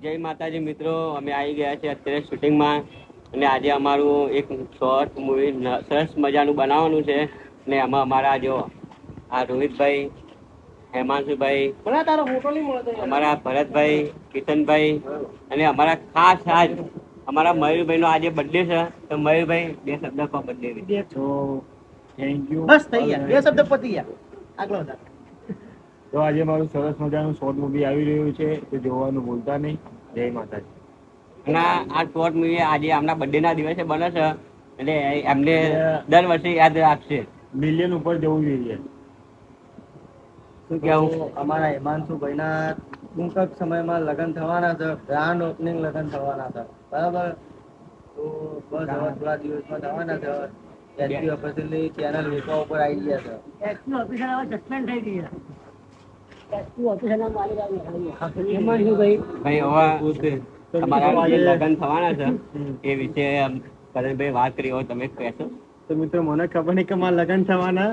જય માતાજી મિત્રો, અમે આવી ગયા છે અત્યારે શૂટિંગમાં અને આજે અમારું એક શોર્ટ મૂવી સરસ મજાનું બનાવવાનું છે અને આમાં અમારા જો આ રોહિતભાઈ, હેમાંશુભાઈ, અમારા ભરતભાઈ, કિશનભાઈ અને અમારા ખાસ આજ અમારા મયુરભાઈનો આજે બર્થડે છે. તો મયુરભાઈ બે શબ્દ કહો બર્થડે. Thank you. બસ થઈ ગયા, બે શબ્દ પતી ગયા. આગળ વધાર. તો આજે મારું સરસ મજાનું શોર્ટ મૂવી આવી રહ્યું છે, તો જોવાનું ભૂલતા નહીં. જય માતાજી. અને આ શોર્ટ મૂવી આજે આમના બર્થડેના દિવસે બને છે એટલે એમને દર વર્ષે યાદ રાખશે. મિલિયન ઉપર જવું જોઈએ. શું કેવું? અમારા હિમાંશુભાઈના ટૂંક જ સમયમાં લગ્ન થવાના છે, ગ્રાન્ડ ઓપનિંગ લગ્ન થવાના છે, બરાબર? તો બસ હવે થોડા દિવસમાં થવાના છે. એસપી ઓફિશિયલી ચેનલ વેચવા ઉપર આવી ગયા છે. એસપી ઓફિશિયલ હવે સસ્પેન્ડ થઈ ગઈ છે. એસપી ઓફિશિયલના માલિક હિમાંશુભાઈ ભાઈ હવે તમારા જે લગ્ન થવાના છે એ વિશે કરણભાઈ વાત કરી હોય તમે કહેશો? તો મિત્રો મને ખબર નહીં કે મારા લગ્ન થવાના,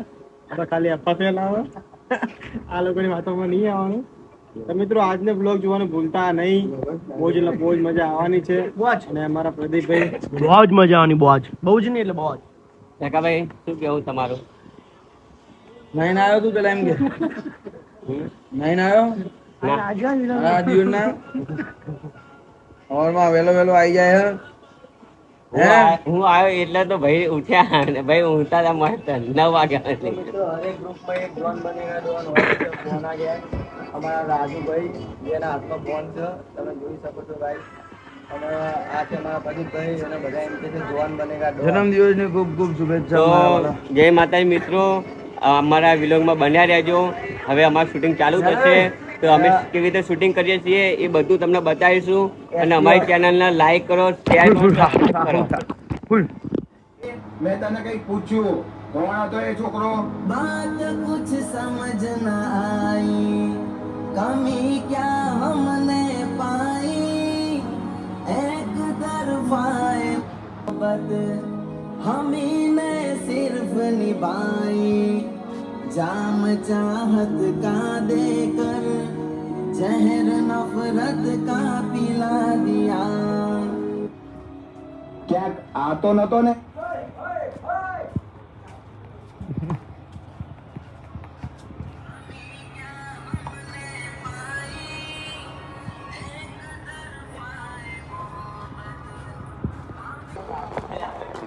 આપણે ખાલી અફવા ફેલાવો. આ લોકોની વાતોમાં નહીં આવવાનું. તો મિત્રો આજનો બ્લોગ જોવાનું ભૂલતા નહીં. બહુ જ મજા આવવાની છે. અને અમારા પ્રદીપભાઈ બહુ જ મજા આવવાની, બહુ જ નહીં એટલે બહુ જ. કાકાભાઈ શું કેવું તમારું? નહીં આવ્યો તું પેલા એમ કે નહીં આવ્યો સવારમાં વેલો આવી જાય હું આવ્યો એટલે તો ભાઈ ઉઠ્યા ને ભાઈ ઊંઘતા હતા મસ્ત 9 વાગ્યા. હરેક ગ્રુપમાં એક ડોન બનેગા ડોન હોય છે. ફોન આ ગયા અમારા રાજુભાઈ, જેના હાથમાં ફોન છે, તમે જોઈ શકો છો ભાઈ. અને આ છે અમારા પ્રદીપભાઈ અને બધા એમ કે છે જોવાન બનેગા ડોન. જન્મદિવસની ખૂબ ખૂબ તો શુભેચ્છા. જય માતાજી મિત્રો, અમારા વિલોગમાં બન્યા રહેજો. હવે અમારું શૂટિંગ ચાલુ થશે તો અમે કેવી રીતે શૂટિંગ કરીએ છીએ એ બધું તમને બતાવીશું. અને અમારી ચેનલને લાઈક કરો, શેર કરો, સબસ્ક્રાઇબ કરો. મેં તને કઈ પૂછ્યું, કોણ હતો એ છોકરો? बात कुछ समझ न आई, कमी क्या हमने पाई, एक तरफाए मोहब्बत हमी ने सिर्फ निभाई, जाम चाहत का देकर जहर नफरत का पिला दिया. ક્યાંક આતો નતો ને?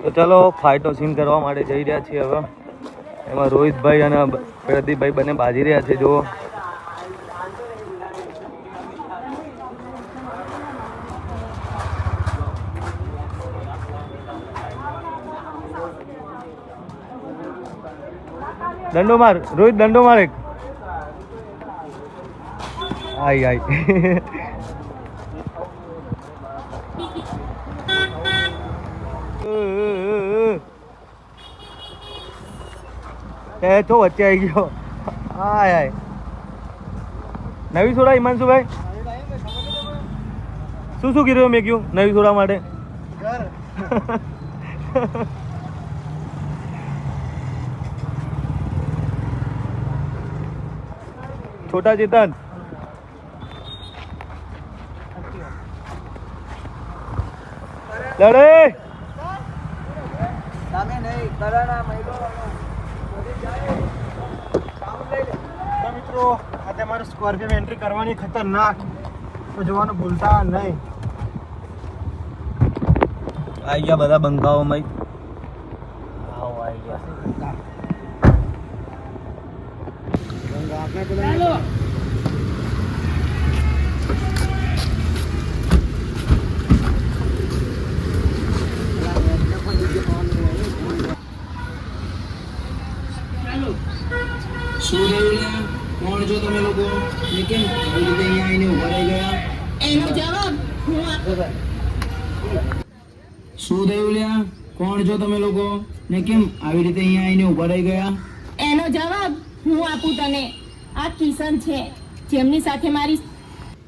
તો ચલો ફાઇટનો સીન કરવા માટે જઈ રહ્યા છીએ. હવે એમાં રોહિતભાઈ અને પ્રદીપભાઈ બંને બાજી રહ્યા છે. જુઓ દંડો માર રોહિત, દંડો માર એક. આઈ આઈ એ તો વચ્ચે આવી ગયો. હાય હાય નવી સોડા હિમાંશુભાઈ શું કીધું મેં કયું નવી સોડા માટે? છોટા ચેતન લડે મિત્રો આજે અમારે સ્કોર્પિયોમાં એન્ટ્રી કરવાની ખતરનાક, તો જોવાનું ભૂલતા નહીં. આવી ગયા બધા બંકાઓમાં. આવો આવી ગયા. શું થયું? કોણ છો તમે લોકો? ને કેમ આવી રીતે અહીંયા આવીને ઉભા રહી ગયા? એનો જવાબ હું આપું. શું થયું લ્યા? કોણ છો તમે લોકો? ને કેમ આવી રીતે અહીંયા આવીને ઉભા રહી ગયા? એનો જવાબ હું આપું તને. આ કિશન છે જેમની સાથે મારી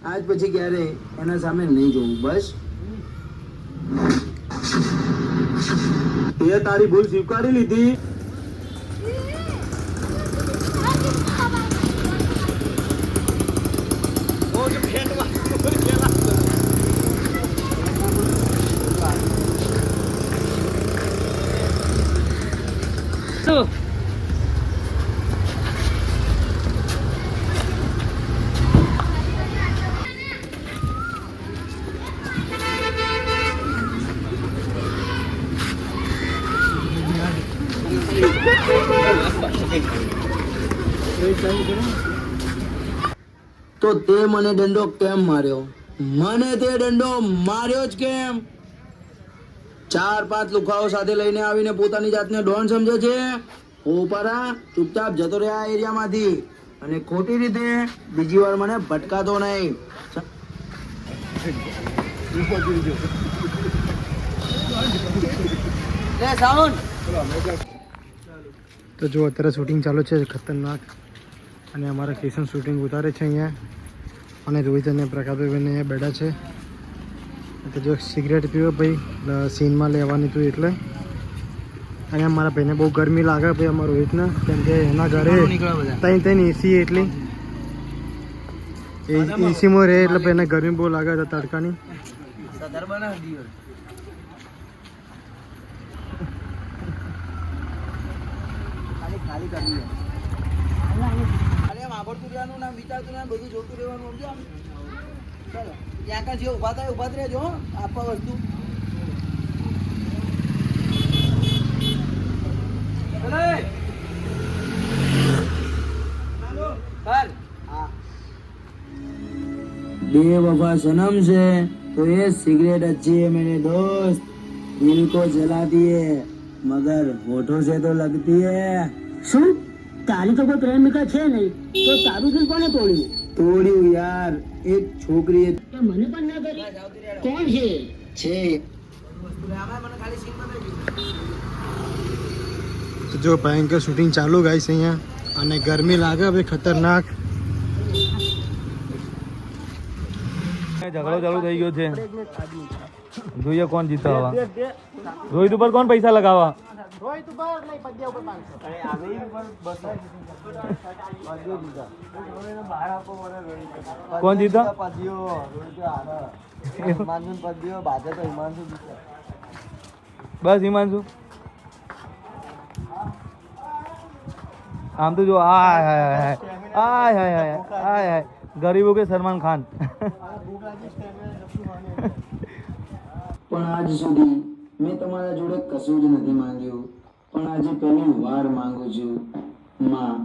આજ પછી ક્યારે એના સામે નહીં જોવું. બસ એ તારી ભૂલ સ્વીકારી લીધી. તો તે મને દંડો કેમ માર્યો? મને તે દંડો માર્યો જ કેમ? 4-5 લુખાઓ સાથે લઈને આવીને પોતાની જાતને ડોન સમજે છે. ઓપરા ચૂપચાપ જતો રહે આ એરિયામાંથી અને ખોટી રીતે બીજી વાર મને ભટકાતો નહીં. તો જો અત્યારે શૂટિંગ ચાલુ છે ખતરનાક, અને અમારા કિશન શૂટિંગ ઉતારે છે અહીંયા, અને રોહિત અને પ્રકાશભાઈ અહીંયા બેઠા છે. તો જો સિગરેટ પીવો ભાઈ સીનમાં લેવાની હતું એટલે. અને અમારા ભાઈને બહુ ગરમી લાગે ભાઈ અમારા રોહિતને, કેમ કે એના ઘરે ત્રણ એસી એટલી એસીમાં રહે એટલે ભાઈ એને ગરમી બહુ લાગે છે તડકાની. ખાલી કરવી આમ આગળતું રહેવાનું ના વિચારતું ના બધું જોતું રહેવાનું સમજો. ચાલો ત્યાં કાં જે ઊભા થાય ઊભા જ રહેજો આપવા વસ્તુ. बेवफा सनम से तो ये सिगरेट अच्छी है मेरे दोस्त, दिल को जलाती है मगर होठों से तो लगती है. શું તારી તો કોઈ પ્રેમિકા છે નહીં તો તારું દિલ કોને તોડ્યું? તોડ્યું યાર એક છોકરીએ. તો મને પણ ના કરી. કોણ છે? છે તો જો ભયંકર શૂટિંગ ચાલુ ગાઈસ અહીંયા, અને ગરમી લાગે ભાઈ ખતરનાક. ઝઘડો ચાલુ થઈ ગયો છે, જોઈએ કોણ જીતે. હવે રોહિત ઉપર કોણ પૈસા લગાવવા? કોણ જીતા? બસ હિમાંશુ. આમ તો જો આય ગરીબો કે સલમાન ખાન. પણ આજ સુધી મેં તમારા જોડે કશું જ નથી માંગ્યું, પણ આજે પહેલી વાર માંગુ છું. માં,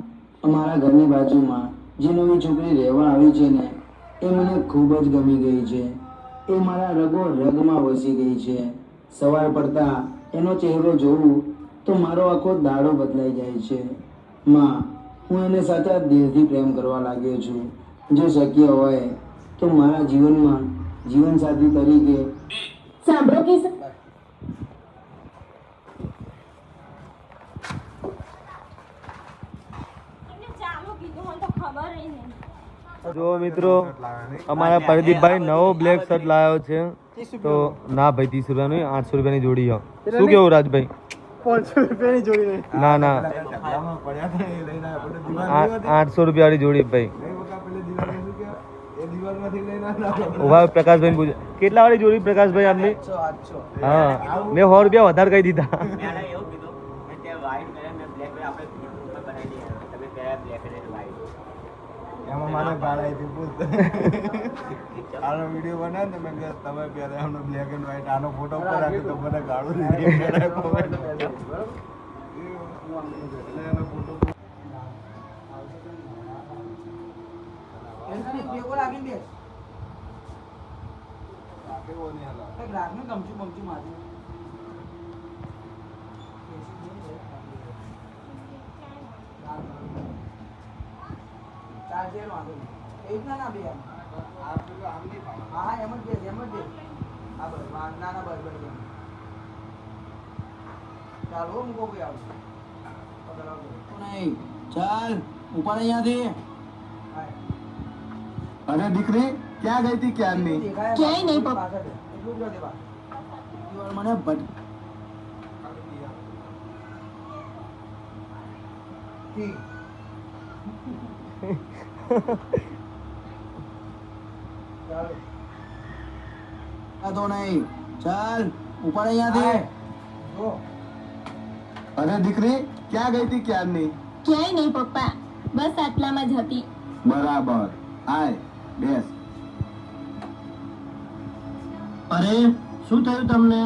અમારા ઘરની બાજુમાં જે નવી છોકરી રહેવા આવી છે ને એ મને ખૂબ જ ગમી ગઈ છે. એ મારા રગો રગમાં વસી ગઈ છે. સવાર પડતા એનો ચહેરો જોઉં તો મારો આખો દાડો બદલાઈ જાય છે. માં, હું એને સાચા દિલથી પ્રેમ કરવા લાગ્યો છું. જો શક્ય હોય તો મારા જીવનમાં જીવનસાથી તરીકે. સાંભળો કિશન, જો મિત્રો અમારા પ્રદીપભાઈ નવો બ્લેક શર્ટ લાવ્યો છે. તો ના ભાઈ 30 રૂપિયાનું 800 રૂપિયાની જોડી. શું કેવું રાજભાઈ? 500 રૂપિયાની જોડી. ના 800 રૂપિયા વાળી જોડી ભાઈ. ઉભા પ્રકાશભાઈ પૂછે કેટલા વાળી જોડી પ્રકાશભાઈ આપની? હા મેં 100 રૂપિયા વધારે કહી દીધા. એમાં મારે ભાડા હતી પૂછ આનો વિડીયો બનાવે ને મેં તમે પહેલા એમનો બ્લેક એન્ડ વ્હાઈટ આનો ફોટો ઉપર રાખ્યો તો મને ગાળું ચાલ ઉપર અહીંયાથી. અરે દીકરી ક્યાં ગઈ હતી ક્યારની? ક્યાંય નહીં પપ્પા. મને તો નહીં. ચાલ ઉપર અહીંયાથી. અરે દીકરી ક્યાં ગઈ હતી ક્યારની? ક્યાંય નહીં પપ્પા, બસ આટલામાં જ હતી. બરાબર, આય બેસ. અરે શું થયું તમને?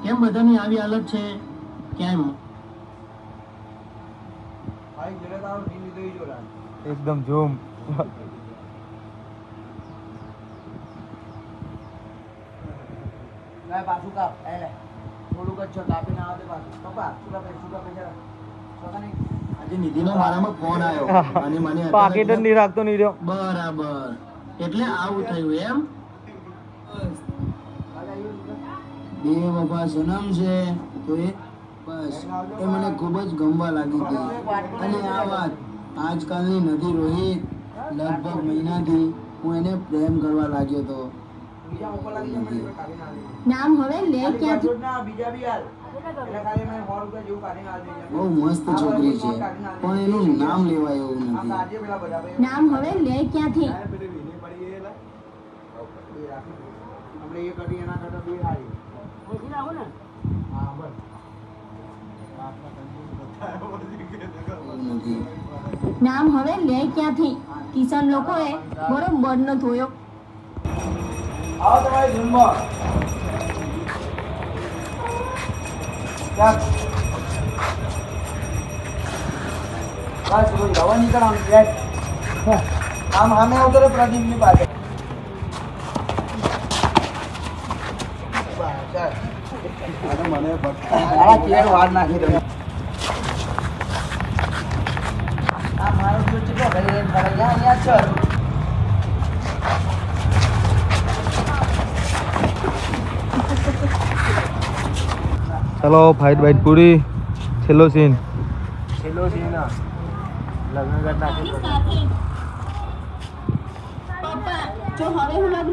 કેમ બધાની આવી હાલત છે? કેમ? એકદમ જોમ. પાછું કાપ થોડુંક જ છે, કાપીને આવે તે પાછું. પપ્પા શું કાપે આજે નિધિનો મારામાં ફોન આવ્યો અને મને પાકીટ જ નહીં રાખતો નહીં રહ્યો. બરાબર, એટલે આવું થયું એમ? બેવફા સનમ છે તો એ બસ એ મને ખૂબ જ ગમવા લાગી ગઈ. અને આ વાત આજકાલની નથી રોહિત, લગભગ મહિનાથી હું એને પ્રેમ કરવા લાગ્યો હતો. નામ હવે લે ક્યાંથી? બહુ મસ્ત છોકરી છે પણ એનું નામ લેવાય એવું નથી. નામ હવે લે ક્યાંથી? એવું નથી. નામ હવે લે ક્યાંથી? કિશન લોકોએ બરોબર ન ધોયો. આવો તમારી જુમ્મા બસ રોજ હવા નીકળ આમ બેઠ. આમ સામે ઉતરે પ્રદીપની પાસે. મારા કેર વાર નાખી દઉં. આ મારો જો ચીટો ઘરે રહીને ફરે અહીંયા ચલ. ચલો ફાઇટ બાઇટ પૂરી. છેલ્લો સીન. છેલ્લો છે ના લગ્ન કરતા આની સાથે. પપ્પા જો હવે હું લગ્ન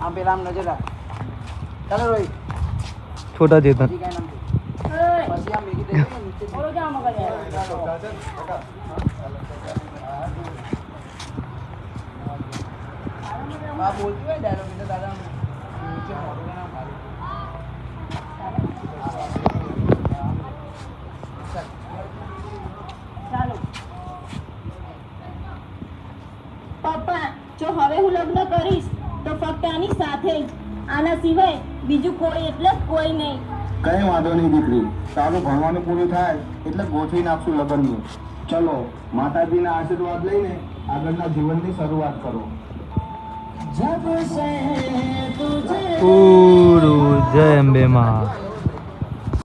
આમ પેલા આમ નજર રાખ. ચાલો રોહિત છોટા ચેતન. પછી કાંઈ નામ પછી આમ ભેગી થઈ ગઈ નીચે બા બોલતી હોય ડાયલોગ એટલે દાદા નીચે મોઢું ના મારું. પપ્પા જો હવે હું લગ્ન કરીશ તો ફક્ત આની સાથે જ. આના સિવાય બીજું કોઈ એટલે કોઈ નહીં. કઈ વાંધો નહીં દીકરી, તારું ભણવાનું પૂરું થાય એટલે ગોઠવી નાખશું લગ્નનું. ચલો માતાજીના આશીર્વાદ લઈને આગળના જીવનની શરૂઆત કરો. પૂરું. જય અંબે માં.